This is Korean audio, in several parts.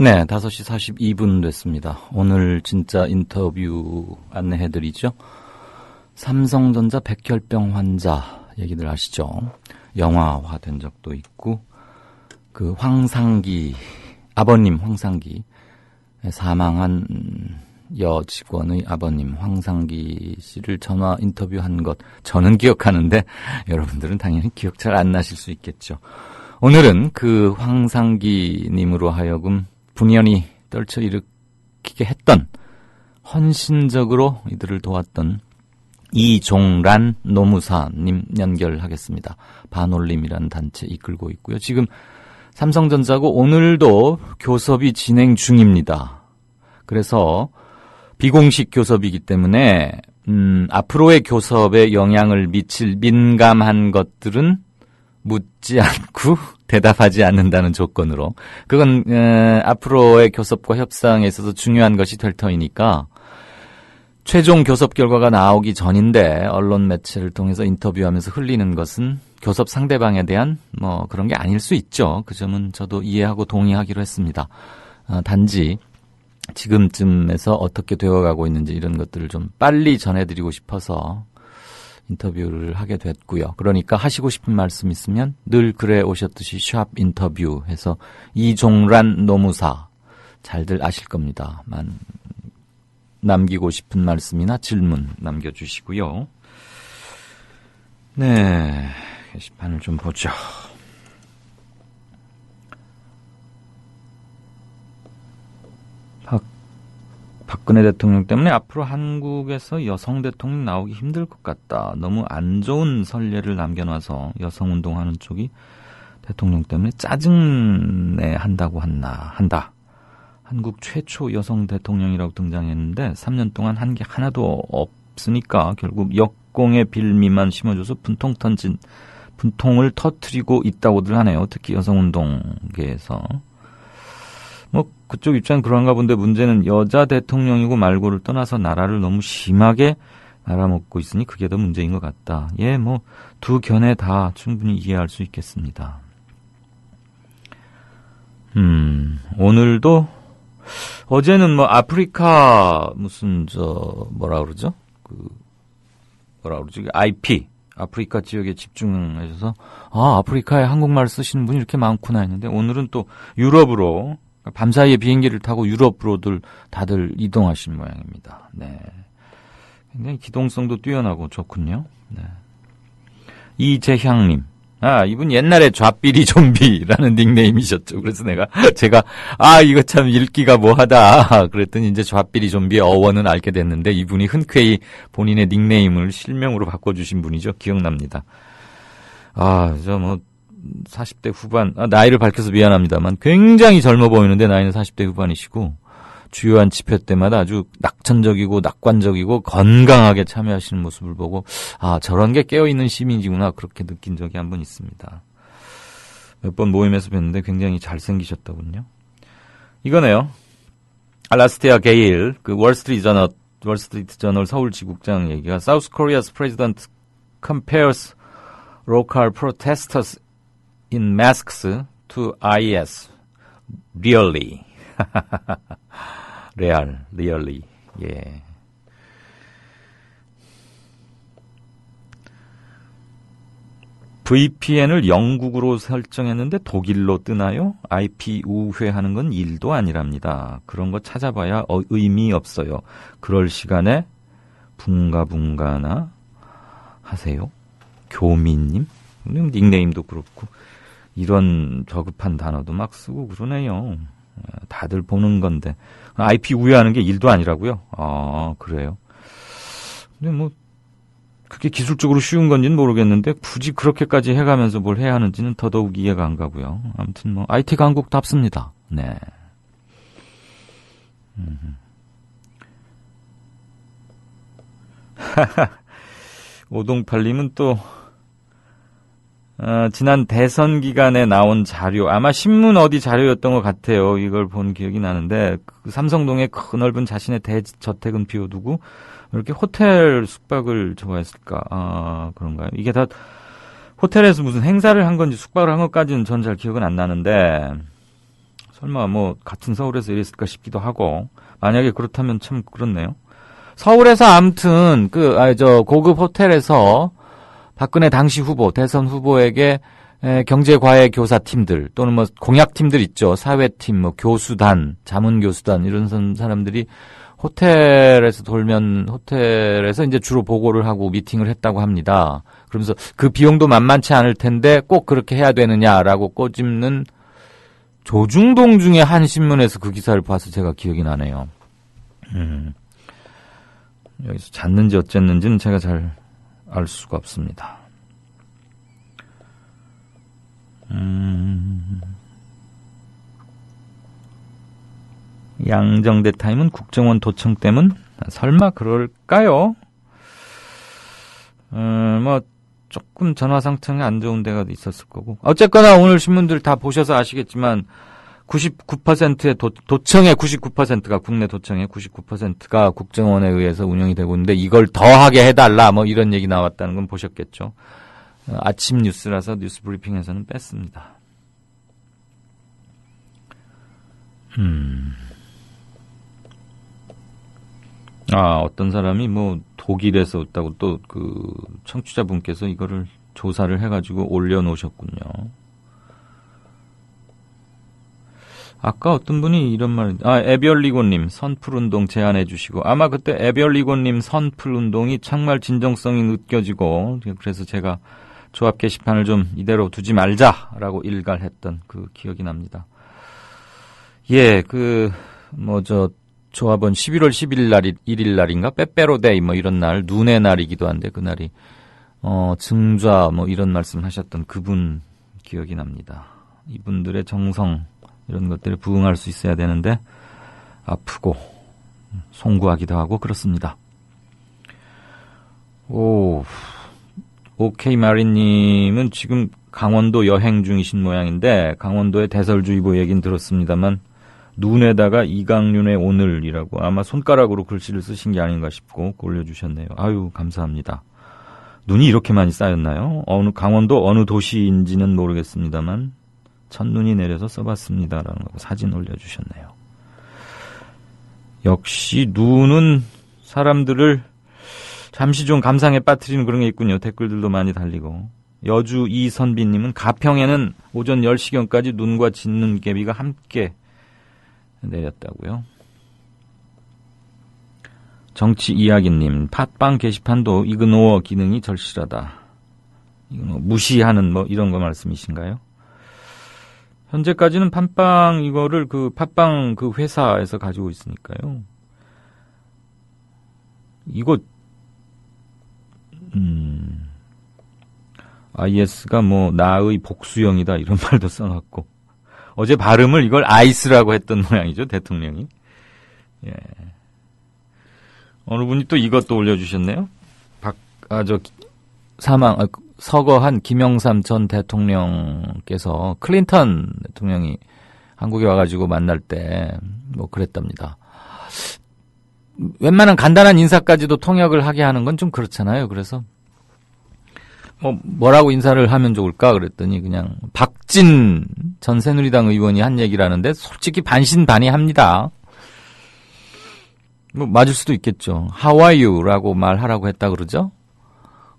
네, 5시 42분 됐습니다. 오늘 진짜 인터뷰 안내해드리죠. 삼성전자 백혈병 환자 얘기들 아시죠? 영화화된 적도 있고, 그 황상기, 아버님 황상기, 사망한 여 직원의 아버님 황상기 씨를 전화 인터뷰한 것, 저는 기억하는데 여러분들은 당연히 기억 잘 안 나실 수 있겠죠. 오늘은 그 황상기 님으로 하여금 분연히 떨쳐일으키게 했던, 헌신적으로 이들을 도왔던 이종란 노무사님 연결하겠습니다. 반올림이라는 단체 이끌고 있고요. 지금 삼성전자고 오늘도 교섭이 진행 중입니다. 그래서 비공식 교섭이기 때문에 앞으로의 교섭에 영향을 미칠 민감한 것들은 묻지 않고 대답하지 않는다는 조건으로, 그건 앞으로의 교섭과 협상에 있어서 중요한 것이 될 터이니까 최종 교섭 결과가 나오기 전인데 언론 매체를 통해서 인터뷰하면서 흘리는 것은 교섭 상대방에 대한 그런 게 아닐 수 있죠. 그 점은 저도 이해하고 동의하기로 했습니다. 단지 지금쯤에서 어떻게 되어가고 있는지 이런 것들을 좀 빨리 전해드리고 싶어서 인터뷰를 하게 됐고요. 그러니까 하시고 싶은 말씀 있으면 늘 글에 오셨듯이 샵 인터뷰 해서 이종란 노무사 잘들 아실 겁니다. 남기고 싶은 말씀이나 질문 남겨주시고요. 네, 게시판을 좀 보죠. 박근혜 대통령 때문에 앞으로 한국에서 여성 대통령 나오기 힘들 것 같다. 너무 안 좋은 선례를 남겨놔서 여성운동하는 쪽이 대통령 때문에 짜증내 한다고 한다. 한국 최초 여성 대통령이라고 등장했는데 3년 동안 한 게 하나도 없으니까 결국 역공의 빌미만 심어줘서 분통을 터뜨리고 있다고들 하네요. 특히 여성운동계에서. 그쪽 입장은 그런가 본데 문제는 여자 대통령이고 말고를 떠나서 나라를 너무 심하게 말아먹고 있으니 그게 더 문제인 것 같다. 예, 두 견해 다 충분히 이해할 수 있겠습니다. 오늘도 어제는 아프리카 IP 아프리카 지역에 집중하셔서 아프리카에 한국말 쓰시는 분이 이렇게 많구나 했는데 오늘은 또 유럽으로 밤사이에 비행기를 타고 유럽으로들 다들 이동하신 모양입니다. 네, 굉장히 기동성도 뛰어나고 좋군요. 네. 이재향님, 이분 옛날에 좌삐리 좀비라는 닉네임이셨죠. 그래서 제가 이거 참 읽기가 뭐하다 그랬더니 이제 좌삐리 좀비의 어원은 알게 됐는데 이분이 흔쾌히 본인의 닉네임을 실명으로 바꿔주신 분이죠. 기억납니다. 40대 후반, 나이를 밝혀서 미안합니다만 굉장히 젊어 보이는데 나이는 40대 후반이시고 주요한 집회 때마다 아주 낙천적이고 낙관적이고 건강하게 참여하시는 모습을 보고 저런 게 깨어있는 시민이구나 그렇게 느낀 적이 한 번 있습니다. 몇 번 모임에서 뵀는데 굉장히 잘생기셨더군요. 이거네요. 알라스테아 게일, 그 월스트리트 저널 서울 지국장 얘기가 South Korea's president compares local protesters in masks to IS. Really. really. 예. VPN을 영국으로 설정했는데 독일로 뜨나요? IP 우회하는 건 일도 아니랍니다. 그런 거 찾아봐야 의미 없어요. 그럴 시간에 붕가붕가나 하세요. 교민님? 닉네임도 그렇고 이런 저급한 단어도 막 쓰고 그러네요. 다들 보는 건데 IP 우회하는 게 일도 아니라고요? 그래요. 근데 그게 기술적으로 쉬운 건지는 모르겠는데 굳이 그렇게까지 해가면서 뭘 해야 하는지는 더더욱 이해가 안 가고요. 아무튼 IT 강국답습니다. 네. 오동팔님은 또 지난 대선 기간에 나온 자료, 아마 신문 어디 자료였던 것 같아요. 이걸 본 기억이 나는데 그 삼성동에 큰 넓은 자신의 대저택은 비워두고 이렇게 호텔 숙박을 좋아했을까? 그런가요? 이게 다 호텔에서 무슨 행사를 한 건지 숙박을 한 것까지는 전 잘 기억은 안 나는데 설마 뭐 같은 서울에서 이랬을까 싶기도 하고 만약에 그렇다면 참 그렇네요. 서울에서 아무튼 고급 호텔에서 박근혜 당시 후보, 대선 후보에게 경제과외 교사팀들 또는 뭐 공약팀들 있죠. 사회팀, 뭐 교수단, 자문교수단 이런 사람들이 호텔에서 이제 주로 보고를 하고 미팅을 했다고 합니다. 그러면서 그 비용도 만만치 않을 텐데 꼭 그렇게 해야 되느냐라고 꼬집는 조중동 중에 한 신문에서 그 기사를 봐서 제가 기억이 나네요. 여기서 잤는지 어쨌는지는 제가 잘 알 수가 없습니다. 양정대 타임은 국정원 도청 때문? 설마 그럴까요? 뭐 조금 전화상청이 안 좋은 데가 있었을 거고. 어쨌거나 오늘 신문들 다 보셔서 아시겠지만 99%의 도청의 99%가 국내 도청의 99%가 국정원에 의해서 운영이 되고 있는데 이걸 더하게 해달라 뭐 이런 얘기 나왔다는 건 보셨겠죠. 아침 뉴스라서 뉴스 브리핑에서는 뺐습니다. 어떤 사람이 뭐 독일에서 왔다고 또 그 청취자분께서 이거를 조사를 해가지고 올려놓으셨군요. 아까 어떤 분이 이런 에별리고님 선풀운동 제안해 주시고 아마 그때 에별리고님 선풀운동이 정말 진정성이 느껴지고 그래서 제가 조합 게시판을 좀 이대로 두지 말자라고 일갈했던 그 기억이 납니다. 예, 조합은 11월 11일 날이 1일 날인가 빼빼로데이 뭐 이런 날 눈의 날이기도 한데 그날이 증좌 뭐 이런 말씀 하셨던 그분 기억이 납니다. 이분들의 정성 이런 것들에 부응할 수 있어야 되는데 아프고 송구하기도 하고 그렇습니다. 오케이 마리님은 지금 강원도 여행 중이신 모양인데 강원도의 대설주의보 얘기는 들었습니다만 눈에다가 이강윤의 오늘이라고 아마 손가락으로 글씨를 쓰신 게 아닌가 싶고 올려주셨네요. 아유 감사합니다. 눈이 이렇게 많이 쌓였나요? 강원도 어느 도시인지는 모르겠습니다만 첫눈이 내려서 써봤습니다라는 거 사진 올려주셨네요. 역시 눈은 사람들을 잠시 좀 감상에 빠뜨리는 그런 게 있군요. 댓글들도 많이 달리고. 여주 이선비님은 가평에는 오전 10시경까지 눈과 진눈개비가 함께 내렸다고요. 정치이야기님 팟빵 게시판도 이그노어 기능이 절실하다. 무시하는 뭐 이런 거 말씀이신가요? 현재까지는 팟빵 이거를 팟빵 그 회사에서 가지고 있으니까요. 이거 IS가 뭐 나의 복수형이다 이런 말도 써놨고 어제 발음을 이걸 아이스라고 했던 모양이죠 대통령이. 예. 어느 분이 또 이것도 올려주셨네요. 서거한 김영삼 전 대통령께서 클린턴 대통령이 한국에 와가지고 만날 때 뭐 그랬답니다. 웬만한 간단한 인사까지도 통역을 하게 하는 건 좀 그렇잖아요. 그래서 뭐라고 인사를 하면 좋을까 그랬더니 그냥 박진 전 새누리당 의원이 한 얘기라는데 솔직히 반신반의합니다. 뭐 맞을 수도 있겠죠. How are you?라고 말하라고 했다 그러죠.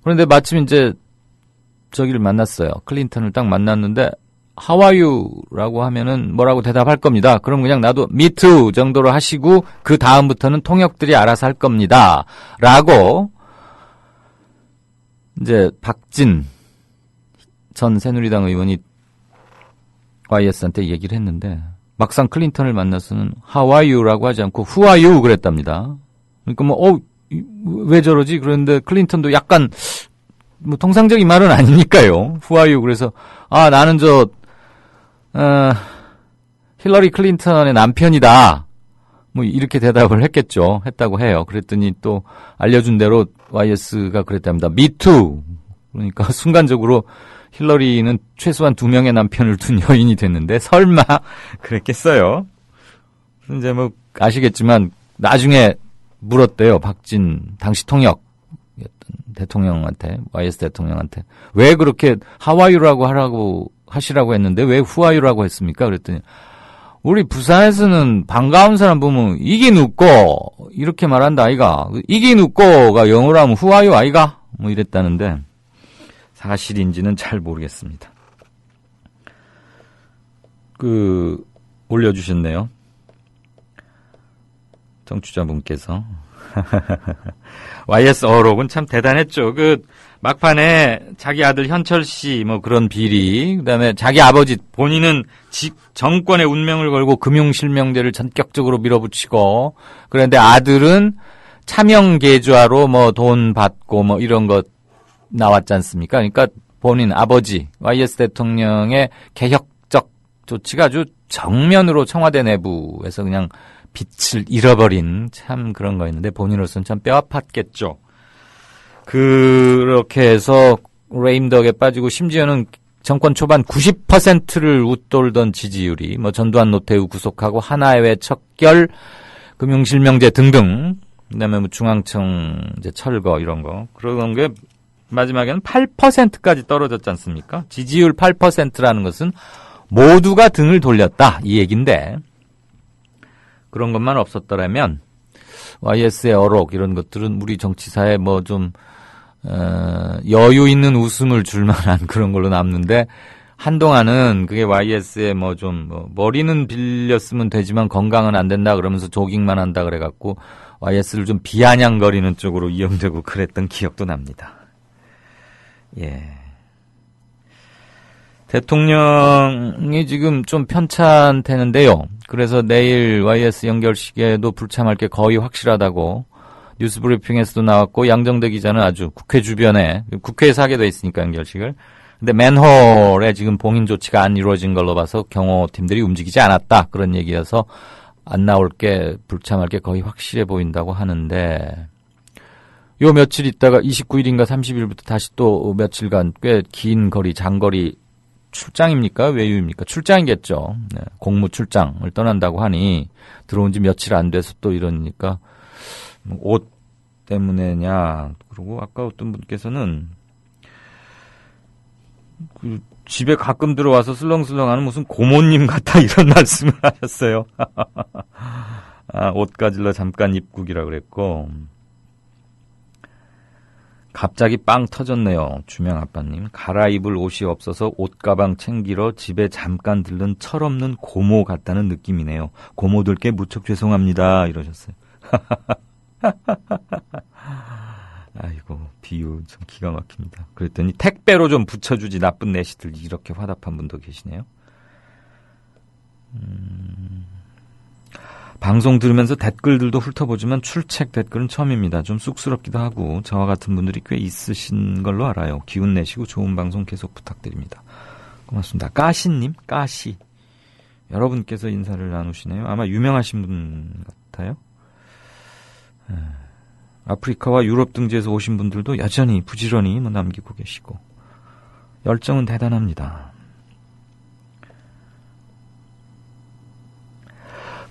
그런데 마침 이제 저기를 만났어요. 클린턴을 딱 만났는데 How are you?라고 하면은 뭐라고 대답할 겁니다. 그럼 그냥 나도 Me too 정도로 하시고 그 다음부터는 통역들이 알아서 할 겁니다. 라고 이제 박진 전 새누리당 의원이 YS한테 얘기를 했는데 막상 클린턴을 만나서는 How are you?라고 하지 않고 Who are you? 그랬답니다. 그러니까 왜 저러지? 그런데 클린턴도 약간 뭐 통상적인 말은 아니니까요. Who are you? 그래서 나는 힐러리 클린턴의 남편이다. 뭐 이렇게 대답을 했다고 해요. 그랬더니 또 알려준 대로 YS가 그랬답니다. Me too. 그러니까 순간적으로 힐러리는 최소한 2명의 남편을 둔 여인이 됐는데 설마 그랬겠어요. 이제 뭐 아시겠지만 나중에 물었대요. 박진 당시 통역 대통령한테 YS 대통령한테 왜 그렇게 How are you라고 하시라고 했는데 왜 Who are you라고 했습니까? 그랬더니 우리 부산에서는 반가운 사람 보면 이기 눕고 이렇게 말한다 아이가. 이기 눕고가 영어로 하면 후아유 아이가 뭐 이랬다는데 사실인지는 잘 모르겠습니다. 올려주셨네요. 청취자분께서. YS 어록은 참 대단했죠. 막판에 자기 아들 현철 씨, 그런 비리, 그 다음에 자기 아버지, 본인은 정권의 운명을 걸고 금융실명제를 전격적으로 밀어붙이고, 그런데 아들은 차명계좌로 돈 받고 이런 거 나왔지 않습니까? 그러니까 본인 아버지, YS 대통령의 개혁적 조치가 아주 정면으로 청와대 내부에서 그냥 빛을 잃어버린 참 그런 거였는데 본인으로서는 참 뼈 아팠겠죠. 그렇게 해서 레임덕에 빠지고 심지어는 정권 초반 90%를 웃돌던 지지율이 전두환 노태우 구속하고 하나회의 척결 금융실명제 등등 그다음에 중앙청 이제 철거 이런 거 그런 게 마지막에는 8%까지 떨어졌지 않습니까? 지지율 8%라는 것은 모두가 등을 돌렸다 이 얘긴데 그런 것만 없었더라면 YS의 어록 이런 것들은 우리 정치사에 좀 여유 있는 웃음을 줄 만한 그런 걸로 남는데 한동안은 그게 YS의 머리는 빌렸으면 되지만 건강은 안 된다 그러면서 조깅만 한다 그래갖고 YS를 좀 비아냥거리는 쪽으로 이용되고 그랬던 기억도 납니다. 예. 대통령이 지금 좀 편찮대는데요. 그래서 내일 YS 연결식에도 불참할 게 거의 확실하다고 뉴스브리핑에서도 나왔고 양정대 기자는 아주 국회 주변에 국회에서 하게 돼 있으니까 연결식을. 근데 맨홀에 지금 봉인 조치가 안 이루어진 걸로 봐서 경호팀들이 움직이지 않았다. 그런 얘기여서 안 나올 게 불참할 게 거의 확실해 보인다고 하는데 요 며칠 있다가 29일인가 30일부터 다시 또 며칠간 꽤 긴 거리 장거리 출장입니까? 외유입니까? 출장이겠죠. 네, 공무 출장을 떠난다고 하니 들어온 지 며칠 안 돼서 또 이러니까 옷 때문에냐. 그리고 아까 어떤 분께서는 집에 가끔 들어와서 슬렁슬렁하는 무슨 고모님 같다 이런 말씀을 하셨어요. 옷 가질러 잠깐 입국이라 그랬고 갑자기 빵 터졌네요. 주명 아빠님. 갈아입을 옷이 없어서 옷가방 챙기러 집에 잠깐 들른 철없는 고모 같다는 느낌이네요. 고모들께 무척 죄송합니다. 이러셨어요. 아이고 비유 참 기가 막힙니다. 그랬더니 택배로 좀 붙여주지 나쁜 내시들 이렇게 화답한 분도 계시네요. 방송 들으면서 댓글들도 훑어보지만 출첵 댓글은 처음입니다. 좀 쑥스럽기도 하고 저와 같은 분들이 꽤 있으신 걸로 알아요. 기운 내시고 좋은 방송 계속 부탁드립니다. 고맙습니다. 까시님, 까시. 여러분께서 인사를 나누시네요. 아마 유명하신 분 같아요. 아프리카와 유럽 등지에서 오신 분들도 여전히 부지런히 남기고 계시고 열정은 대단합니다.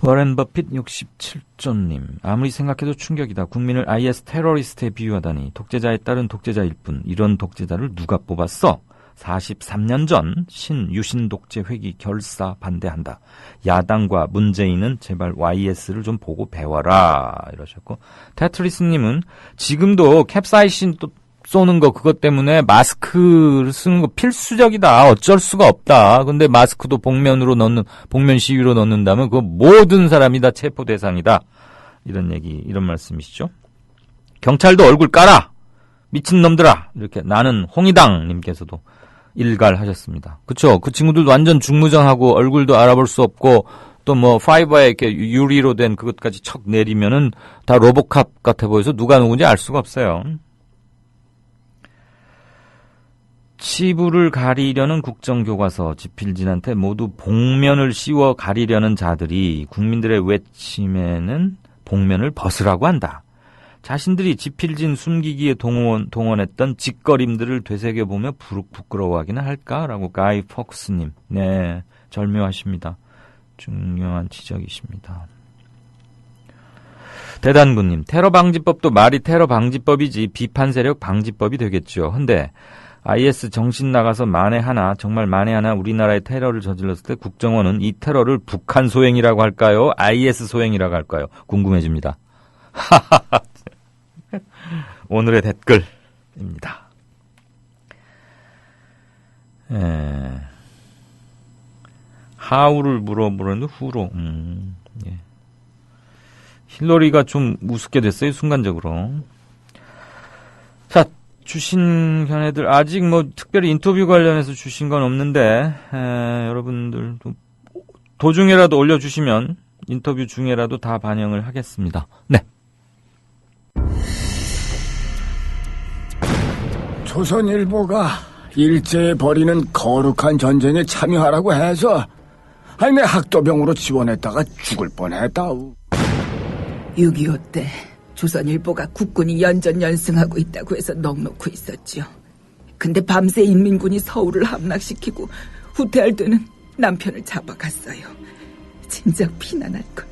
워렌 버핏 67조님. 아무리 생각해도 충격이다. 국민을 IS 테러리스트에 비유하다니. 독재자에 따른 독재자일 뿐. 이런 독재자를 누가 뽑았어? 43년 전 신유신 독재 회기 결사 반대한다. 야당과 문재인은 제발 YS를 좀 보고 배워라. 이러셨고 테트리스님은 지금도 캡사이신 또 쏘는 거 그것 때문에 마스크를 쓰는 거 필수적이다. 어쩔 수가 없다. 근데 마스크도 복면 시위로 넣는다면 그 모든 사람이 다 체포 대상이다. 이런 얘기, 이런 말씀이시죠. 경찰도 얼굴 깔아. 미친놈들아. 이렇게 나는 홍의당 님께서도 일갈하셨습니다. 그쵸? 그 친구들도 완전 중무정하고 얼굴도 알아볼 수 없고 또 파이버에 이렇게 유리로 된 그것까지 척 내리면은 다 로보캅 같아 보여서 누가 누군지 알 수가 없어요. 치부를 가리려는 국정교과서 지필진한테 모두 복면을 씌워 가리려는 자들이 국민들의 외침에는 복면을 벗으라고 한다. 자신들이 지필진 숨기기에 동원했던 짓거림들을 되새겨보며 부끄러워하기는 할까라고 가이 폭스님. 네, 절묘하십니다. 중요한 지적이십니다. 대단군님. 테러방지법도 말이 테러방지법이지 비판세력 방지법이 되겠죠. 근데 IS 정신 나가서 만에 하나, 정말 만에 하나 우리나라에 테러를 저질렀을 때 국정원은 이 테러를 북한 소행이라고 할까요? IS 소행이라고 할까요? 궁금해집니다. 오늘의 댓글입니다. 하우를 물어보는데 후로. 예. 힐러리가 좀 우습게 됐어요, 순간적으로. 자, 주신 견해들 아직 뭐 특별히 인터뷰 관련해서 주신 건 없는데 여러분들도 도중에라도 올려주시면 인터뷰 중에라도 다 반영을 하겠습니다. 네. 조선일보가 일제에 벌이는 거룩한 전쟁에 참여하라고 해서 내 학도병으로 지원했다가 죽을 뻔했다우. 6.25 때 조선일보가 국군이 연전연승하고 있다고 해서 넋놓고 있었죠. 근데 밤새 인민군이 서울을 함락시키고 후퇴할 때는 남편을 잡아갔어요. 진작 피난할걸.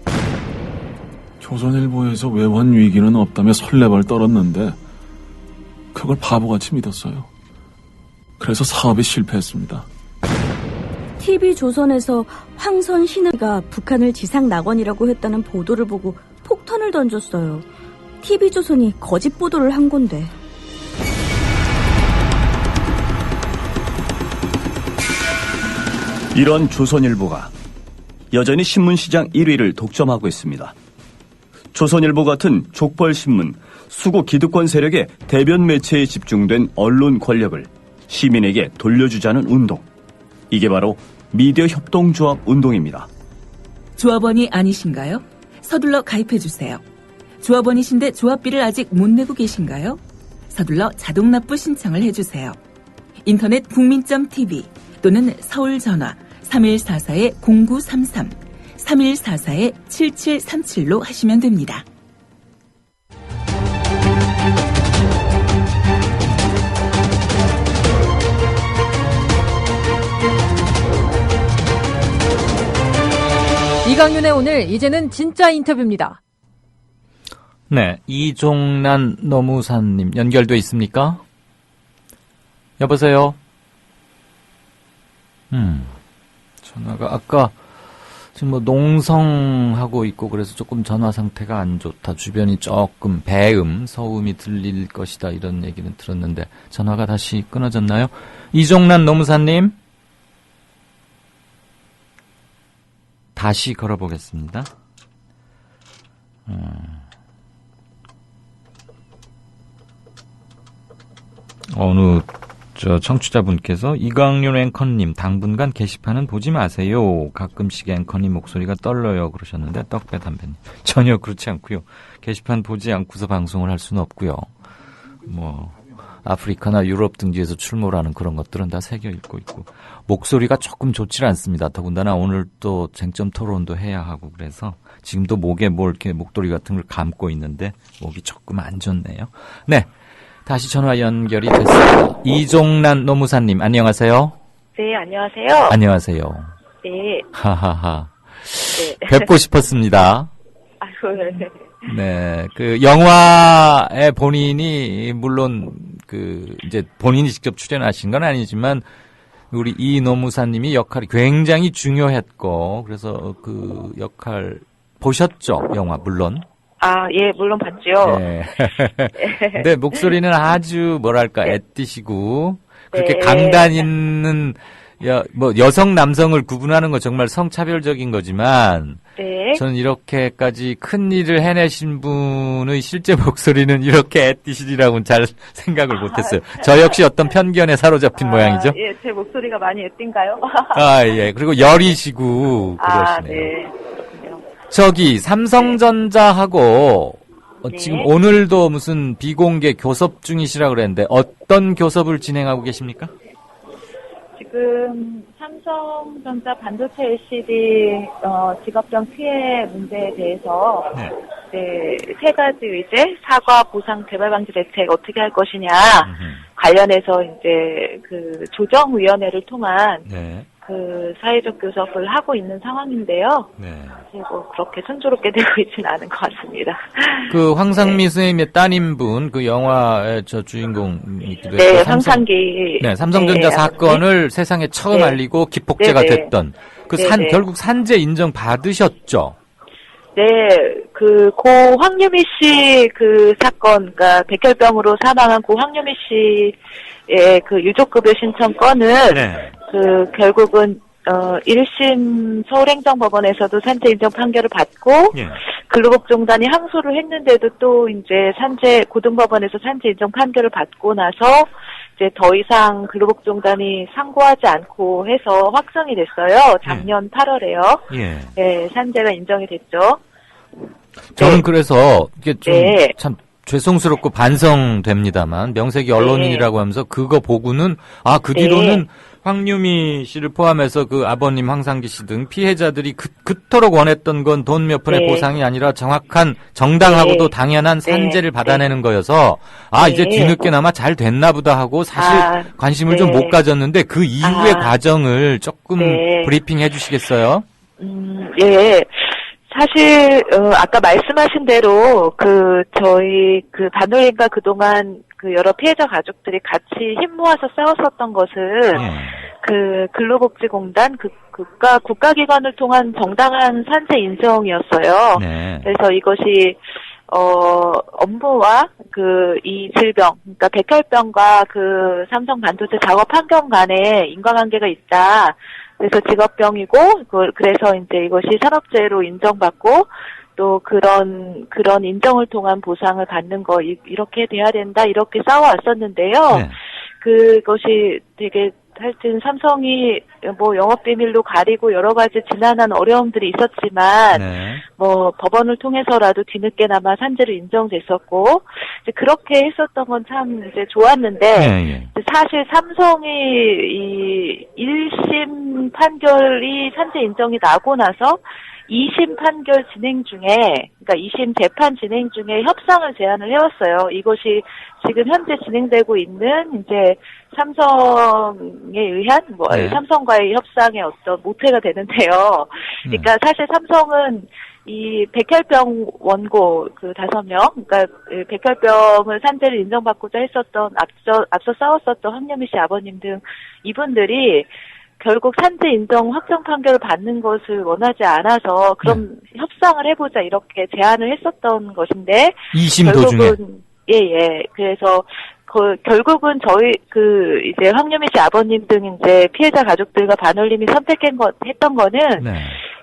조선일보에서 외환 위기는 없다며 설레발 떨었는데 그걸 바보같이 믿었어요. 그래서 사업에 실패했습니다. TV조선에서 황선 신의가 북한을 지상 낙원이라고 했다는 보도를 보고 폭탄을 던졌어요. TV조선이 거짓 보도를 한 건데. 이런 조선일보가 여전히 신문시장 1위를 독점하고 있습니다. 조선일보 같은 족벌신문, 수구 기득권 세력의 대변 매체에 집중된 언론 권력을 시민에게 돌려주자는 운동. 이게 바로 미디어 협동조합 운동입니다. 조합원이 아니신가요? 서둘러 가입해주세요. 조합원이신데 조합비를 아직 못 내고 계신가요? 서둘러 자동납부 신청을 해주세요. 인터넷 국민.tv 또는 서울전화 3144-0933, 3144-7737로 하시면 됩니다. 이강윤의 오늘 이제는 진짜 인터뷰입니다. 네, 이종란 노무사님 연결돼 있습니까? 여보세요? 전화가 아까 지금 뭐 농성하고 있고 그래서 조금 전화 상태가 안 좋다. 주변이 조금 배음, 서음이 들릴 것이다 이런 얘기는 들었는데 전화가 다시 끊어졌나요? 이종란 노무사님 다시 걸어보겠습니다. 어느 청취자분께서 이강윤 앵커님 당분간 게시판은 보지 마세요. 가끔씩 앵커님 목소리가 떨려요 그러셨는데 떡배 담배님 전혀 그렇지 않고요. 게시판 보지 않고서 방송을 할 수는 없고요. 뭐 아프리카나 유럽 등지에서 출몰하는 그런 것들은 다 새겨 읽고 있고 목소리가 조금 좋지 않습니다. 더군다나 오늘 또 쟁점 토론도 해야 하고 그래서 지금도 목에 뭐 이렇게 목도리 같은 걸 감고 있는데 목이 조금 안 좋네요. 네. 다시 전화 연결이 됐습니다. 이종란 노무사님, 안녕하세요. 네, 안녕하세요. 안녕하세요. 네. 하하하. 네. 뵙고 싶었습니다. 아이고, 네. 네, 그 영화에 본인이 물론 그 이제 본인이 직접 출연하신 건 아니지만 우리 이 노무사님이 역할이 굉장히 중요했고 그래서 그 역할 보셨죠? 영화 물론. 아, 예, 물론 봤죠. 네. 근데 목소리는 아주 뭐랄까 애띠시고 그렇게 네. 강단 있는 뭐 여성 남성을 구분하는 거 정말 성차별적인 거지만 네. 저는 이렇게까지 큰 일을 해내신 분의 실제 목소리는 이렇게 애띠시리라고는 잘 생각을 못했어요. 저 역시 어떤 편견에 사로잡힌 모양이죠. 예, 제 목소리가 많이 애띠인가요? 아, 예. 그리고 여리시고 그러시네요. 네. 그렇군요. 저기 삼성전자하고 네. 지금 오늘도 무슨 비공개 교섭 중이시라 그랬는데 어떤 교섭을 진행하고 계십니까? 지금 삼성전자 반도체 LCD 직업병 피해 문제에 대해서 네. 네, 세 가지 의제, 사과, 보상, 재발 방지 대책 어떻게 할 것이냐 관련해서 이제 그 조정위원회를 통한 네. 그 사회적 교섭을 하고 있는 상황인데요. 네. 뭐 그렇게 순조롭게 되고 있지는 않은 것 같습니다. 그 황상미 선생님의 따님분 그 영화의 저 주인공이기도 했고 네, 황상기. 네, 삼성전자 네, 사건을 세상에 처음 네. 알리고 기폭제가 네, 네. 됐던 그 네, 네. 결국 산재 인정 받으셨죠. 네, 그 고 황유미 씨 그 사건, 그러니까 백혈병으로 사망한 고 황유미 씨의 그 유족급여 신청 건은 네. 그 결국은 1심 서울행정법원에서도 산재 인정 판결을 받고 예. 근로복지공단이 항소를 했는데도 또 이제 고등법원에서 산재 인정 판결을 받고 나서 이제 더 이상 근로복지공단이 상고하지 않고 해서 확정이 됐어요. 작년 8월에요. 예. 네, 산재가 인정이 됐죠. 저는 네. 그래서 이게 좀 네. 참 죄송스럽고 반성됩니다만 명색이 언론인이라고 하면서 그거 보고는 그 뒤로는 황유미 씨를 포함해서 그 아버님 황상기 씨 등 피해자들이 그토록 원했던 건 돈 몇 푼의 네. 보상이 아니라 정확한 정당하고도 네. 당연한 산재를 네. 받아내는 거여서 네. 이제 뒤늦게나마 잘 됐나 보다 하고 사실 관심을 좀 못 가졌는데 그 이후의 과정을 조금 브리핑해 주시겠어요? 예. 사실 아까 말씀하신 대로 저희 반올림과 그동안 여러 피해자 가족들이 같이 힘 모아서 싸웠었던 것은 근로복지공단 국가기관을 통한 정당한 산재 인정이었어요. 네. 그래서 이것이 업무와 이 질병, 그러니까 백혈병과 삼성 반도체 작업 환경 간에 인과관계가 있다. 그래서 직업병이고, 그래서 이제 이것이 산업재해로 인정받고, 또 그런 인정을 통한 보상을 받는 거, 이렇게 돼야 된다, 이렇게 싸워왔었는데요. 네. 그것이 되게, 하여튼 삼성이 영업비밀로 가리고 여러 가지 지난한 어려움들이 있었지만, 법원을 통해서라도 뒤늦게나마 산재를 인정됐었고, 이제 그렇게 했었던 건 참 이제 좋았는데, 사실 삼성이 이 1심 판결이 산재 인정이 나고 나서 2심 판결 진행 중에, 그러니까 2심 재판 진행 중에 협상을 제안을 해왔어요. 이것이 지금 현재 진행되고 있는 이제 삼성에 의한 삼성과의 협상의 어떤 모태가 되는데요. 그러니까 사실 삼성은 이 백혈병 원고 5명, 그러니까 백혈병을 산재를 인정받고자 했었던 앞서 싸웠었던 황유미 씨 아버님 등 이분들이 결국 산재 인정 확정 판결을 받는 것을 원하지 않아서 그럼 협상을 해보자 이렇게 제안을 했었던 것인데 2심 도중에 그래서 결국은 저희 이제 황유미 씨 아버님 등 이제 피해자 가족들과 반올림이 했던 거는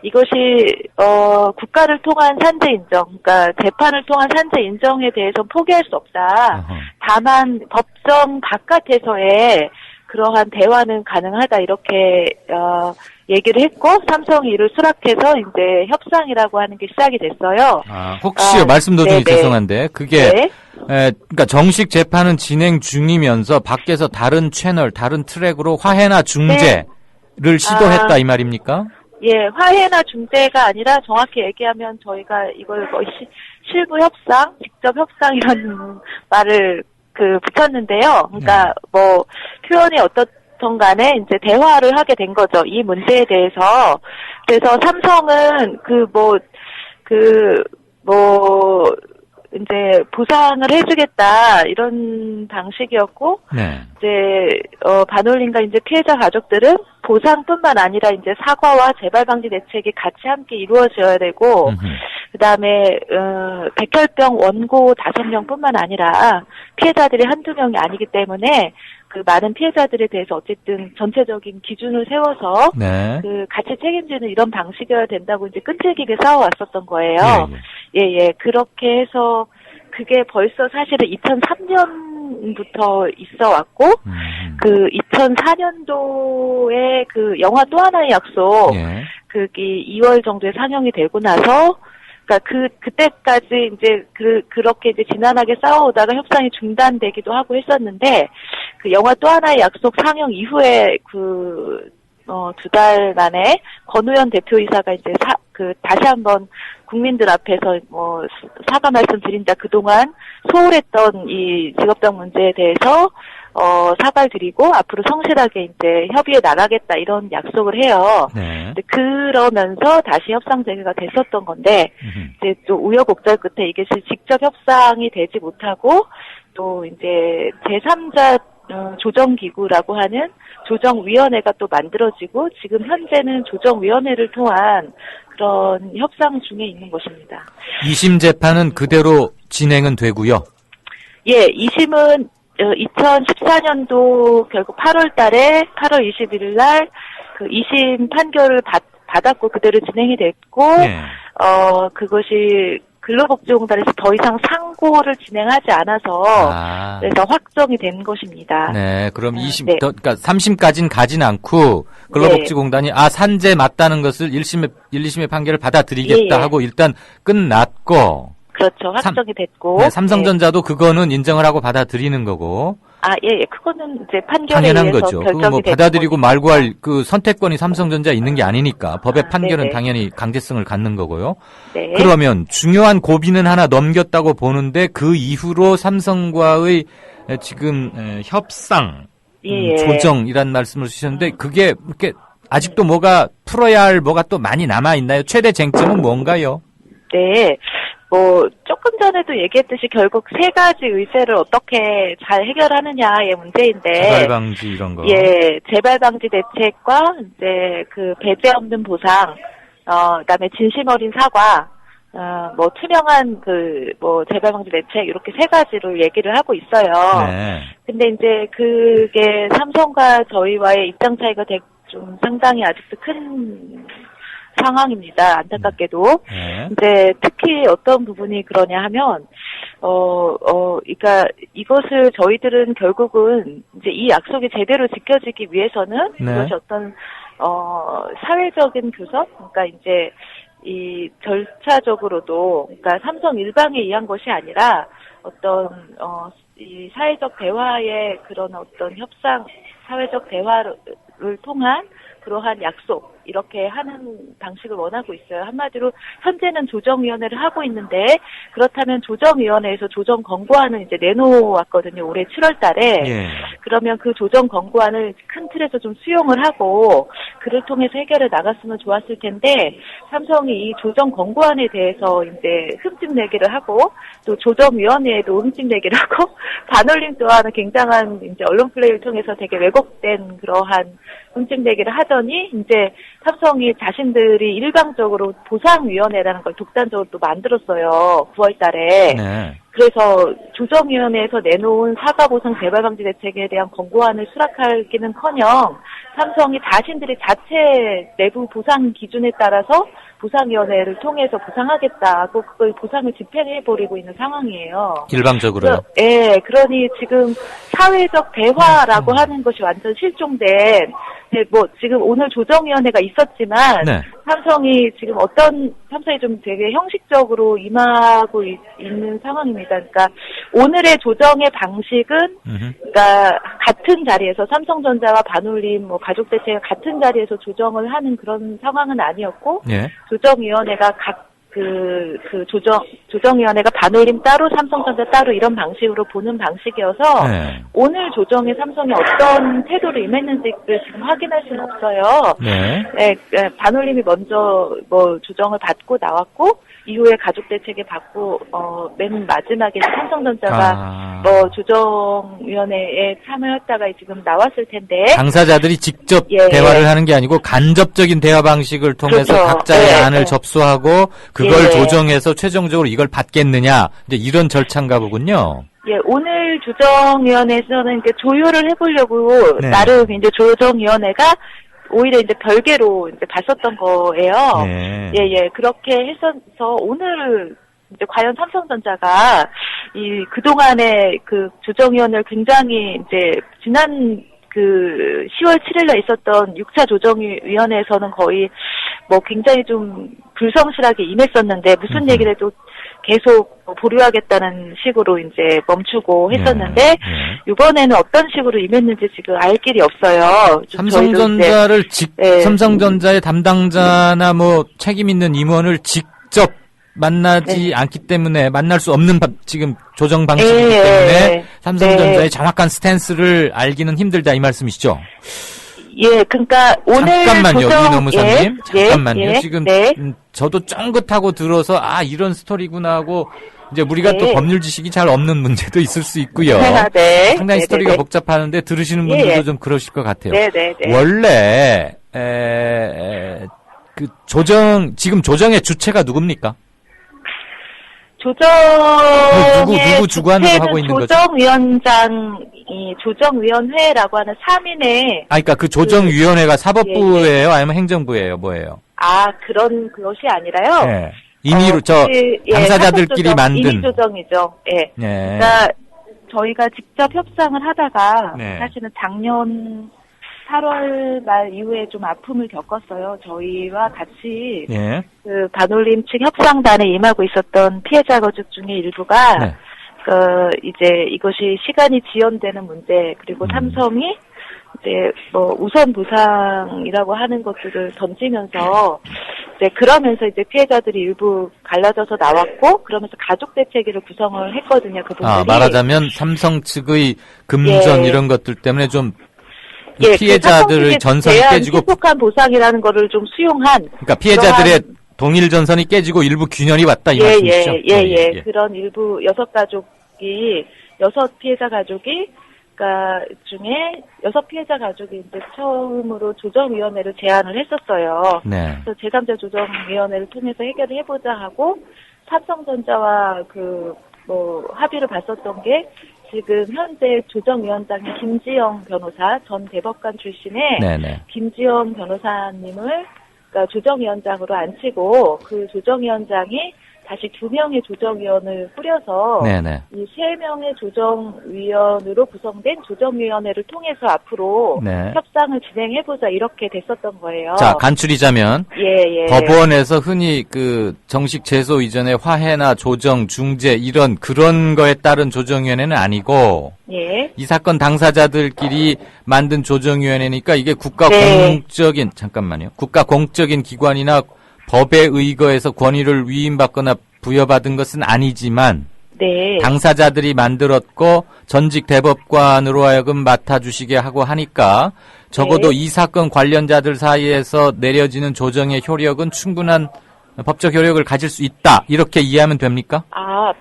이것이 국가를 통한 산재 인정, 그러니까 재판을 통한 산재 인정에 대해서 포기할 수 없다. 다만 법정 바깥에서의 그러한 대화는 가능하다 이렇게 얘기를 했고 삼성이 이를 수락해서 이제 협상이라고 하는 게 시작이 됐어요. 혹시 말씀 도중에 죄송한데 그게 그러니까 정식 재판은 진행 중이면서 밖에서 다른 채널, 다른 트랙으로 화해나 중재를 시도했다 이 말입니까? 예, 화해나 중재가 아니라 정확히 얘기하면 저희가 이걸 실부 협상, 직접 협상 이런 말을 붙였는데요. 그러니까 표현이 어떻든 간에 이제 대화를 하게 된 거죠. 이 문제에 대해서. 그래서 삼성은 이제 보상을 해주겠다 이런 방식이었고 이제 반올림과 이제 피해자 가족들은 보상뿐만 아니라 이제 사과와 재발 방지 대책이 같이 함께 이루어져야 되고 그다음에 백혈병 원고 5명뿐만 아니라 피해자들이 한두 명이 아니기 때문에 많은 피해자들에 대해서 어쨌든 전체적인 기준을 세워서 같이 책임지는 이런 방식이어야 된다고 이제 끈질기게 싸워왔었던 거예요. 그렇게 해서 그게 벌써 사실은 2003년부터 있어 왔고 2004년도에 영화 또 하나의 약속 그게 2월 정도에 상영이 되고 나서 그러니까 그때까지 이제 그렇게 이제 지난하게 싸워오다가 협상이 중단되기도 하고 했었는데 영화 또 하나의 약속 상영 이후에 2달 만에 권우현 대표이사가 이제 다시 한번 국민들 앞에서 사과 말씀 드린다. 그동안 소홀했던 이 직업병 문제에 대해서 사과를 드리고 앞으로 성실하게 이제 협의에 나가겠다 이런 약속을 해요. 네. 근데 그러면서 다시 협상 재개가 됐었던 건데 이제 또 우여곡절 끝에 이게 직접 협상이 되지 못하고 또 이제 제3자 조정기구라고 하는 조정위원회가 또 만들어지고 지금 현재는 조정위원회를 통한 그런 협상 중에 있는 것입니다. 2심 재판은 그대로 진행은 되고요. 예, 2심은 2014년도 결국 8월 21일 날 그 2심 판결을 받았고 그대로 진행이 됐고, 네. 그것이 근로복지공단에서 더 이상 상고를 진행하지 않아서 그래서 확정이 된 것입니다. 네, 그럼 네. 그러니까 3심까지는 가진 않고 근로복지공단이 산재 맞다는 것을 1심, 2심의 판결을 받아들이겠다 하고 일단 끝났고. 그렇죠. 확정이 됐고. 네, 삼성전자도 그거는 인정을 하고 받아들이는 거고. 예. 그거는 이제 판결에 당연한 의해서 거죠. 결정이 그거 뭐 된 받아들이고 거니까. 말고 할 그 선택권이 삼성전자에 있는 게 아니니까 법의 판결은 네네. 당연히 강제성을 갖는 거고요. 네. 그러면 중요한 고비는 하나 넘겼다고 보는데 그 이후로 삼성과의 지금 협상, 예. 조정이란 말씀을 주셨는데 그게 이렇게 아직도 뭐가 풀어야 할 뭐가 또 많이 남아 있나요? 최대 쟁점은 뭔가요? 네. 조금 전에도 얘기했듯이 결국 세 가지 의제를 어떻게 잘 해결하느냐의 문제인데. 재발 방지 이런 거. 예, 재발 방지 대책과 이제 그 배제 없는 보상, 그다음에 진심 어린 사과, 투명한 재발 방지 대책 이렇게 세 가지로 얘기를 하고 있어요. 네. 근데 이제 그게 삼성과 저희와의 입장 차이가 좀 상당히 아직도 큰 상황입니다. 안타깝게도. 네. 이제 특히 어떤 부분이 그러냐 하면, 그러니까 이것을 저희들은 결국은 이제 이 약속이 제대로 지켜지기 위해서는 네. 이것이 어떤, 사회적인 교섭? 그러니까 이제 이 절차적으로도, 그러니까 삼성 일방에 의한 것이 아니라 어떤, 이 사회적 대화의 그런 어떤 협상, 사회적 대화를 통한 그러한 약속, 이렇게 하는 방식을 원하고 있어요. 한마디로 현재는 조정위원회를 하고 있는데 그렇다면 조정위원회에서 조정 권고안을 이제 내놓았거든요. 올해 7월 달에. 예. 그러면 그 조정 권고안을 큰 틀에서 좀 수용을 하고 그를 통해서 해결해 나갔으면 좋았을 텐데 삼성이 이 조정 권고안에 대해서 이제 흠집내기를 하고 또 조정위원회에도 흠집내기를 하고 반올림 또한 굉장한 이제 언론 플레이를 통해서 되게 왜곡된 그러한 흠집내기를 하더니 이제 삼성이 자신들이 일방적으로 보상위원회라는 걸 독단적으로 또 만들었어요. 9월 달에. 네. 그래서 조정위원회에서 내놓은 사과보상 재발방지 대책에 대한 권고안을 수락하기는커녕 삼성이 자신들이 자체 내부 보상 기준에 따라서 보상위원회를 통해서 보상하겠다고 그걸 보상을 집행해버리고 있는 상황이에요. 일방적으로요? 예, 그러니 지금 사회적 대화라고 하는 것이 완전 실종된, 지금 오늘 조정위원회가 있었지만, 네. 삼성이 좀 되게 형식적으로 임하고 있는 상황입니다. 그러니까 오늘의 조정의 방식은, 그러니까 같은 자리에서 삼성전자와 반올림, 가족대책 같은 자리에서 조정을 하는 그런 상황은 아니었고, 예. 조정위원회가 조정위원회가 반올림 따로 삼성전자 따로 이런 방식으로 보는 방식이어서 네. 오늘 조정에 삼성이 어떤 태도로 임했는지를 지금 확인할 수는 없어요. 네. 반올림이 먼저 조정을 받고 나왔고 이후에 가족대책에 받고 맨 마지막에 삼성전자가 조정위원회에 참여했다가 지금 나왔을 텐데 당사자들이 직접 예. 대화를 하는 게 아니고 간접적인 대화 방식을 통해서 그렇죠. 각자의 예, 안을 예. 접수하고 그걸 예. 조정해서 최종적으로 이걸 받겠느냐 이제 이런 절차인가 보군요. 예, 오늘 조정위원회에서는 이제 조율을 해보려고 네. 나름 이제 조정위원회가 오히려 이제 별개로 이제 봤었던 거예요. 네. 예, 그렇게 했어서 오늘 이제 과연 삼성전자가 그동안에 그 조정위원회를 굉장히 이제 지난 10월 7일에 있었던 6차 조정위원회에서는 거의 굉장히 좀 불성실하게 임했었는데 무슨 얘기를 해도 계속 보류하겠다는 식으로 이제 멈추고 했었는데 이번에는 어떤 식으로 임했는지 지금 알 길이 없어요. 삼성전자를 삼성전자의 담당자나 책임 있는 임원을 직접 만나지 않기 때문에 만날 수 없는 지금 조정 방식이기 때문에 삼성전자의 정확한 스탠스를 알기는 힘들다 이 말씀이시죠? 예, 그러니까 오늘 잠깐만요, 조정, 이노무사님. 잠깐만요. 네, 지금 네. 저도 쫑긋하고 들어서 이런 스토리구나 하고 이제 우리가 또 법률 지식이 잘 없는 문제도 있을 수 있고요. 네. 상당히 스토리가 복잡하는데 들으시는 분들도 좀 그러실 것 같아요. 원래 그 지금 조정의 주체가 누굽니까? 누구 주관으로 하고 있는 거죠? 조정위원회라고 하는 3인의. 그러니까 그 조정위원회가 사법부예요? 아니면 행정부예요? 뭐예요? 그런 것이 아니라요. 네. 임의로 당사자들끼리 만든. 임의조정이죠. 예. 네. 그러니까 저희가 직접 협상을 하다가 네. 사실은 작년 8월 말 이후에 좀 아픔을 겪었어요. 저희와 같이 예. 그 반올림 측 협상단에 임하고 있었던 피해자 가족 중에 일부가 네. 이제 이것이 시간이 지연되는 문제 그리고 삼성이 이제 뭐 우선 보상이라고 하는 것들을 던지면서 이제 그러면서 이제 피해자들이 일부 갈라져서 나왔고 그러면서 가족 대책위를 구성을 했거든요. 그분들이 말하자면 삼성 측의 금전 이런 것들 때문에 좀 피해자들의 전선이 깨지고 신속한 보상이라는 거를 좀 수용한 그러니까 피해자들의 동일 전선이 깨지고 일부 균열이 왔다 이 말씀이시죠? 예. 그런 일부 6 피해자 가족이 그러니까 중에 6 피해자 가족이 이제 처음으로 조정위원회를 제안을 했었어요. 네. 그래서 제3자 조정위원회를 통해서 해결을 해보자 하고 삼성전자와 합의를 봤었던 게 지금 현재 조정위원장인 김지영 변호사 전 대법관 출신의 네네. 김지영 변호사님을 그러니까 조정위원장으로 앉히고 그 조정위원장이 다시 2명의 조정위원을 꾸려서 네네. 이 3명의 조정위원으로 구성된 조정위원회를 통해서 앞으로 협상을 진행해보자 이렇게 됐었던 거예요. 자, 간추리자면 법원에서 흔히 그 정식 제소 이전에 화해나 조정, 중재 이런 그런 거에 따른 조정위원회는 아니고 이 사건 당사자들끼리 만든 조정위원회니까 이게 국가 공적인 기관이나 법에 의거해서 권위를 위임받거나 부여받은 것은 아니지만 당사자들이 만들었고 전직 대법관으로 하여금 맡아주시게 하고 하니까 적어도 이 사건 관련자들 사이에서 내려지는 조정의 효력은 충분한 법적 효력을 가질 수 있다. 이렇게 이해하면 됩니까?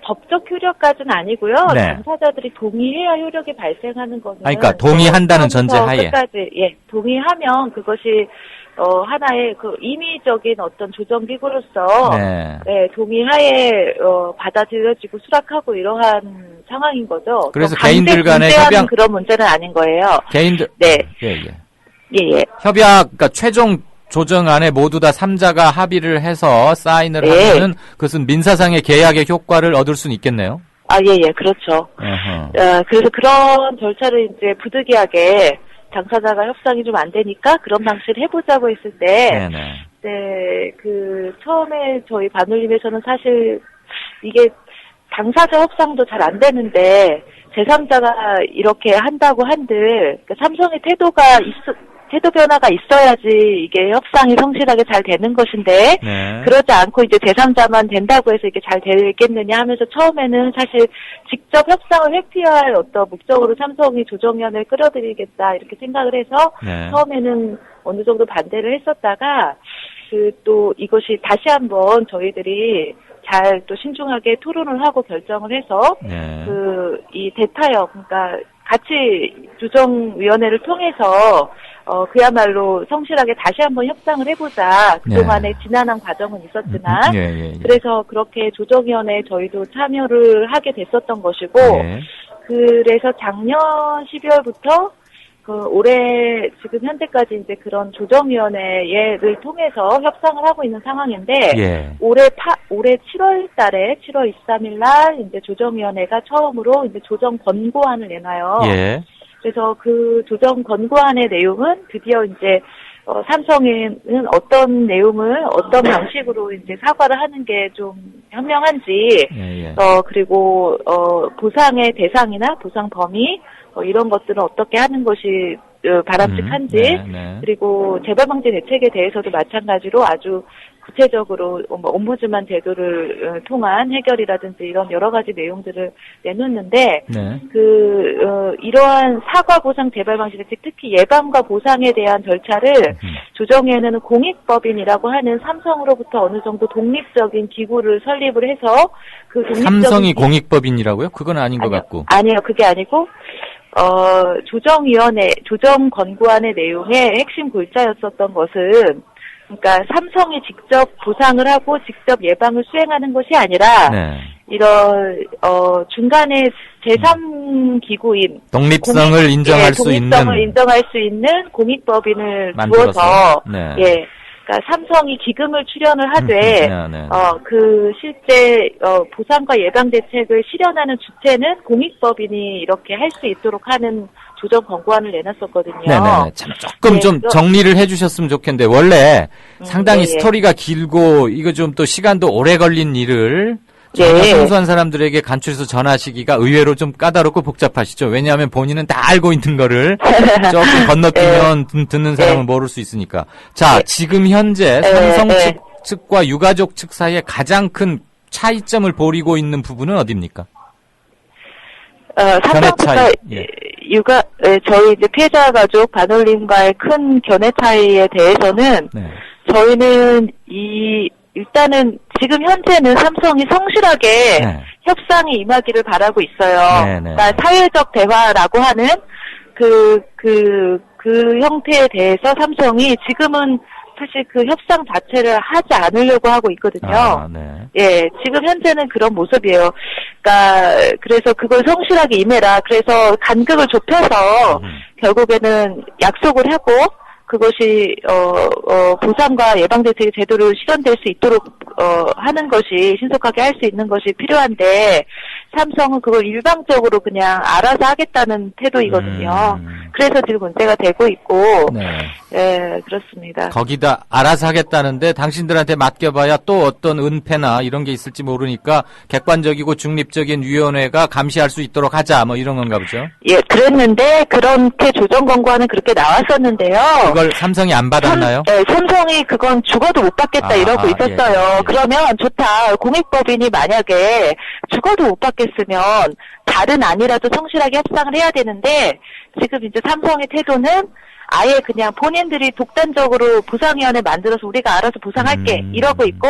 법적 효력까지는 아니고요. 당사자들이 동의해야 효력이 발생하는 거는 그러니까 동의한다는 전제하에. 끝까지, 동의하면 그것이 하나의 그 임의적인 어떤 조정기구로서 동의하에 받아들여지고 수락하고 이러한 상황인 거죠. 그래서 개인들 간의 협약 그런 문제는 아닌 거예요. 개인들 예. 협약 그러니까 최종 조정안에 모두 다 3자가 합의를 해서 사인을 하면은 그것은 민사상의 계약의 효과를 얻을 수는 있겠네요. 그렇죠. 그래서 그런 절차를 이제 부득이하게 당사자가 협상이 좀 안 되니까 그런 방식을 해보자고 했을 때, 그 처음에 저희 반올림에서는 사실 이게 당사자 협상도 잘 안 되는데 제3자가 이렇게 한다고 한들 그러니까 삼성의 태도 변화가 있어야지 이게 협상이 성실하게 잘 되는 것인데 그러지 않고 이제 제3자만 된다고 해서 이게 잘 되겠느냐 하면서 처음에는 사실 직접 협상을 회피할 어떤 목적으로 삼성이 조정위원회를 끌어들이겠다 이렇게 생각을 해서 처음에는 어느 정도 반대를 했었다가 또 이것이 다시 한번 저희들이 잘 또 신중하게 토론을 하고 결정을 해서 이 대타협 그러니까 같이 조정위원회를 통해서 그야말로 성실하게 다시 한번 협상을 해보자. 그동안에 지난한 과정은 있었지만 그래서 그렇게 조정위원회에 저희도 참여를 하게 됐었던 것이고 그래서 작년 12월부터 올해 지금 현재까지 이제 그런 조정위원회를 통해서 협상을 하고 있는 상황인데 올해 7월 달에 7월 23일 날 이제 조정위원회가 처음으로 이제 조정 권고안을 내놔요. 그래서 그 조정 권고안의 내용은 드디어 이제 삼성에는 어떤 내용을 어떤 방식으로 이제 사과를 하는 게 좀 현명한지 그리고 보상의 대상이나 보상 범위 이런 것들은 어떻게 하는 것이 바람직한지 그리고 재발 방지 대책에 대해서도 마찬가지로 아주 구체적으로 뭐 옴부즈만 제도를 통한 해결이라든지 이런 여러 가지 내용들을 내놓는데 네. 이러한 사과 보상 재발 방식, 즉 특히 예방과 보상에 대한 절차를 조정해내는 공익법인이라고 하는 삼성으로부터 어느 정도 독립적인 기구를 설립을 해서 그 독립적인 삼성이 공익법인이라고요? 그건 아닌 것 같고. 아니요, 그게 아니고 조정 권고안의 내용의 핵심 골자였었던 것은, 그러니까 삼성이 직접 보상을 하고 직접 예방을 수행하는 것이 아니라 네. 이런 중간에 제3기구인 독립성을 인정할 수 있는 독립성을 인정할 수 있는 공익법인을 만들어서. 두어서 네. 예. 그러니까 삼성이 기금을 출연을 하되 네. 그 실제 보상과 예방 대책을 실현하는 주체는 공익법인이 이렇게 할 수 있도록 하는 조정 권고안을 내놨었거든요. 네네. 참 조금 좀 정리를 해주셨으면 좋겠는데 원래 상당히 스토리가 길고 이거 좀 또 시간도 오래 걸린 일을 전혀 순수한 사람들에게 간추려서 전하시기가 의외로 좀 까다롭고 복잡하시죠. 왜냐하면 본인은 다 알고 있는 거를 조금 건너뛰면 듣는 사람은 모를 수 있으니까. 자, 지금 현재 삼성 측과 유가족 측 사이에 가장 큰 차이점을 벌이고 있는 부분은 어디입니까? 견해 차이. 저희 이제 피해자 가족 반올림과의 큰 견해 차이에 대해서는 저희는 일단은 지금 현재는 삼성이 성실하게 협상에 임하기를 바라고 있어요. 그러니까 사회적 대화라고 하는 그 형태에 대해서 삼성이 지금은 사실 그 협상 자체를 하지 않으려고 하고 있거든요. 예, 지금 현재는 그런 모습이에요. 그러니까 그래서 그걸 성실하게 임해라. 그래서 간극을 좁혀서 결국에는 약속을 하고 그것이 보상과 예방 대책의 제도를 실현될 수 있도록 하는 것이 신속하게 할 수 있는 것이 필요한데 삼성은 그걸 일방적으로 그냥 알아서 하겠다는 태도이거든요. 그래서 지금 문제가 되고 있고, 예, 그렇습니다. 거기다 알아서 하겠다는데 당신들한테 맡겨봐야 또 어떤 은폐나 이런 게 있을지 모르니까 객관적이고 중립적인 위원회가 감시할 수 있도록 하자, 뭐 이런 건가 보죠? 예, 그랬는데 그렇게 조정 권고안은 그렇게 나왔었는데요. 그걸 삼성이 안 받았나요? 삼성이 그건 죽어도 못 받겠다 이러고 있었어요. 그러면 좋다. 공익법인이 만약에 죽어도 못 받겠으면 다른 안이라도 성실하게 협상을 해야 되는데 지금 이제 삼성의 태도는 아예 그냥 본인들이 독단적으로 보상위원회 만들어서 우리가 알아서 보상할게 이러고 있고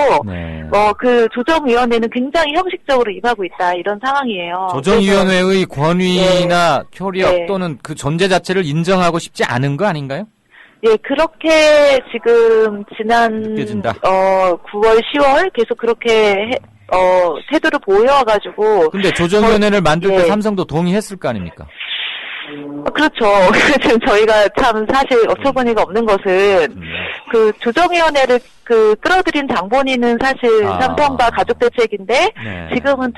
그 조정위원회는 굉장히 형식적으로 임하고 있다 이런 상황이에요. 조정위원회의 권위나 효력 또는 그 존재 자체를 인정하고 싶지 않은 거 아닌가요? 예, 그렇게 지금 지난 느껴진다. 9월, 10월 계속 그렇게 태도를 보여와가지고. 근데 조정위원회를 만들 때 삼성도 동의했을 거 아닙니까? 그렇죠. 지금 저희가 참 사실 어처구니가 없는 것은 그 조정위원회를 끌어들인 장본인은 사실 삼성과 가족대책인데 지금은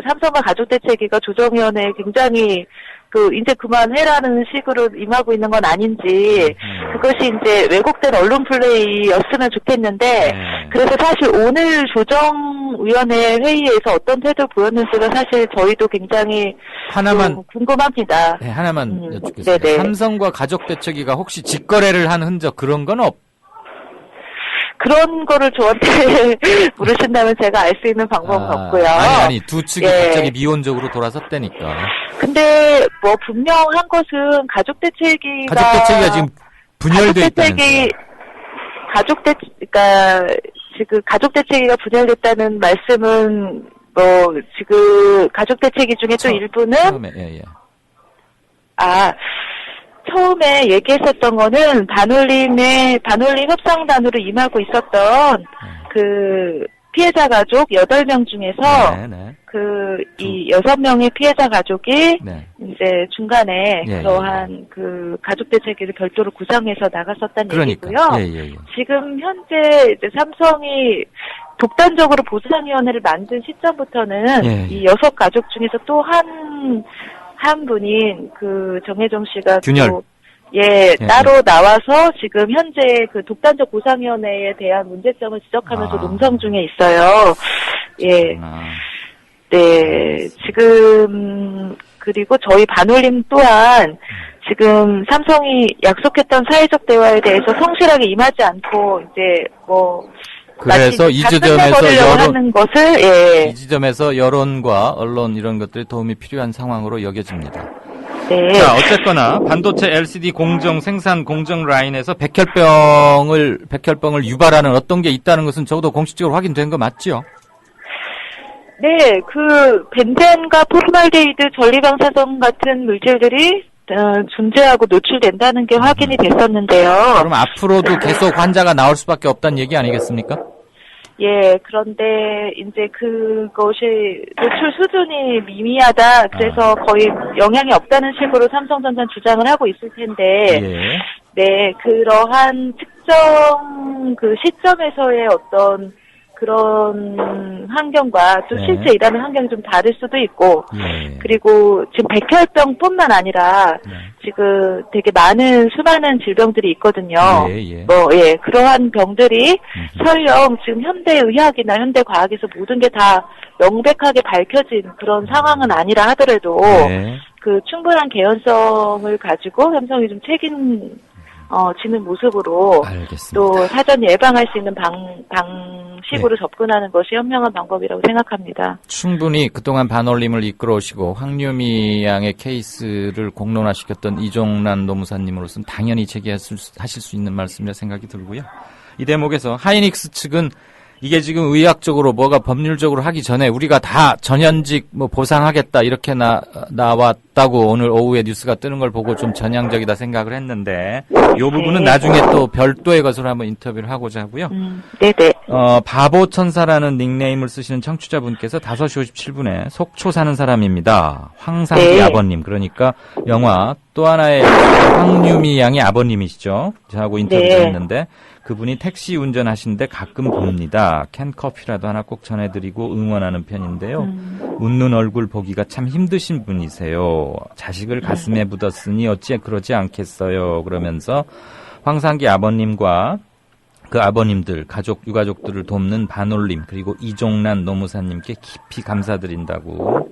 삼성과 가족대책위가 조정위원회에 굉장히 이제 그만해라는 식으로 임하고 있는 건 아닌지, 그것이 이제 왜곡된 언론 플레이였으면 좋겠는데, 그래서 사실 오늘 조정위원회 회의에서 어떤 태도를 보였는지가 사실 저희도 굉장히 하나만 궁금합니다. 네, 하나만 여쭙겠습니다. 삼성과 가족대책위가 혹시 직거래를 한 흔적 그런 건 그런 거를 저한테 물으신다면 제가 알 수 있는 방법은 없고요. 아니, 두 측이 갑자기 미온적으로 돌아섰다니까. 근데 뭐 분명한 것은 가족대책위가 지금 분열돼 있다면서요. 그러니까 지금 가족대책위가 분열됐다는 말씀은 뭐 지금 가족대책위 중에 또 일부는 처음에 얘기했었던 거는 반올림 협상단으로 임하고 있었던 그 피해자 가족 8명 중에서 이 6명의 피해자 가족이 이제 중간에 그러한 그 가족 대책위를 별도로 구성해서 나갔었다는 얘기고요. 지금 현재 이제 삼성이 독단적으로 보상위원회를 만든 시점부터는 이 6가족 중에서 또 한 분인 그 정혜정 씨가 균열. 따로 나와서 지금 현재 그 독단적 보상위원회에 대한 문제점을 지적하면서 농성 중에 있어요. 지금 그리고 저희 반올림 또한 지금 삼성이 약속했던 사회적 대화에 대해서 성실하게 임하지 않고 이제 그래서 이 지점에서 여론과 언론 이런 것들이 도움이 필요한 상황으로 여겨집니다. 네. 자, 어쨌거나 반도체 LCD 공정 생산 공정 라인에서 백혈병을 유발하는 어떤 게 있다는 것은 적어도 공식적으로 확인된 거 맞죠? 네, 벤젠과 포르말데히드, 전리방사성 같은 물질들이 존재하고 노출된다는 게 확인이 됐었는데요. 그럼 앞으로도 계속 환자가 나올 수밖에 없다는 얘기 아니겠습니까? 예, 그런데 이제 그것이 노출 수준이 미미하다. 그래서 거의 영향이 없다는 식으로 삼성전자는 주장을 하고 있을 텐데, 예. 네, 그러한 특정 시점에서의 어떤 그런 환경과 또 실제 일하는 환경이 좀 다를 수도 있고, 그리고 지금 백혈병뿐만 아니라 지금 되게 수많은 질병들이 있거든요. 그러한 병들이 설령 지금 현대의학이나 현대과학에서 모든 게 다 명백하게 밝혀진 그런 상황은 아니라 하더라도 충분한 개연성을 가지고 삼성이 좀 지는 모습으로 알겠습니다. 또 사전 예방할 수 있는 방식으로 접근하는 것이 현명한 방법이라고 생각합니다. 충분히 그동안 반올림을 이끌어오시고 황유미 양의 케이스를 공론화시켰던 이종란 노무사님으로서는 당연히 제기하실 수 있는 말씀이라 생각이 들고요. 이 대목에서 하이닉스 측은 이게 지금 의학적으로 뭐가 법률적으로 하기 전에 우리가 다 전현직 보상하겠다 이렇게 나왔다고 오늘 오후에 뉴스가 뜨는 걸 보고 좀 전향적이다 생각을 했는데 이 부분은 나중에 또 별도의 것으로 한번 인터뷰를 하고자 하고요. 네네. 바보 천사라는 닉네임을 쓰시는 청취자분께서 5시 57분에 속초 사는 사람입니다. 황상기 아버님, 그러니까 영화 또 하나의 황유미 양의 아버님이시죠. 저하고 인터뷰를 했는데 그분이 택시 운전하시는데 가끔 봅니다. 캔커피라도 하나 꼭 전해드리고 응원하는 편인데요. 웃는 얼굴 보기가 참 힘드신 분이세요. 자식을 가슴에 묻었으니 어찌 그러지 않겠어요. 그러면서 황상기 아버님과 그 아버님들, 유가족들을 돕는 반올림, 그리고 이종란 노무사님께 깊이 감사드린다고.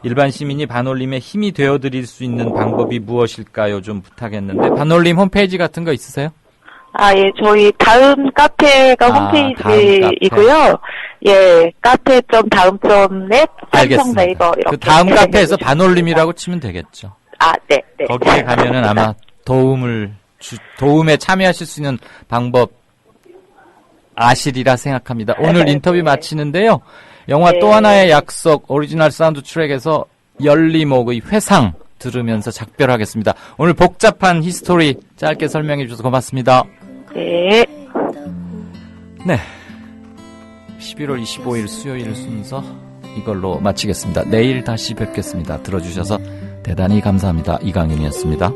일반 시민이 반올림에 힘이 되어드릴 수 있는 방법이 무엇일까요? 좀 부탁했는데 반올림 홈페이지 같은 거 있으세요? 예, 저희 다음 카페가 홈페이지이고요. 예, 카페.다음.net, 삼성 네이버 이렇게. 그 다음 카페에서 반올림이라고 치면 되겠죠. 네. 거기에 가면은 아마 도움에 참여하실 수 있는 방법 아시리라 생각합니다. 오늘 인터뷰 마치는데요. 영화 또 하나의 약속 오리지널 사운드 트랙에서 열리목의 회상 들으면서 작별하겠습니다. 오늘 복잡한 히스토리 짧게 설명해 주셔서 고맙습니다. 네. 11월 25일 수요일 순서 이걸로 마치겠습니다. 내일 다시 뵙겠습니다. 들어주셔서 대단히 감사합니다. 이강윤이었습니다.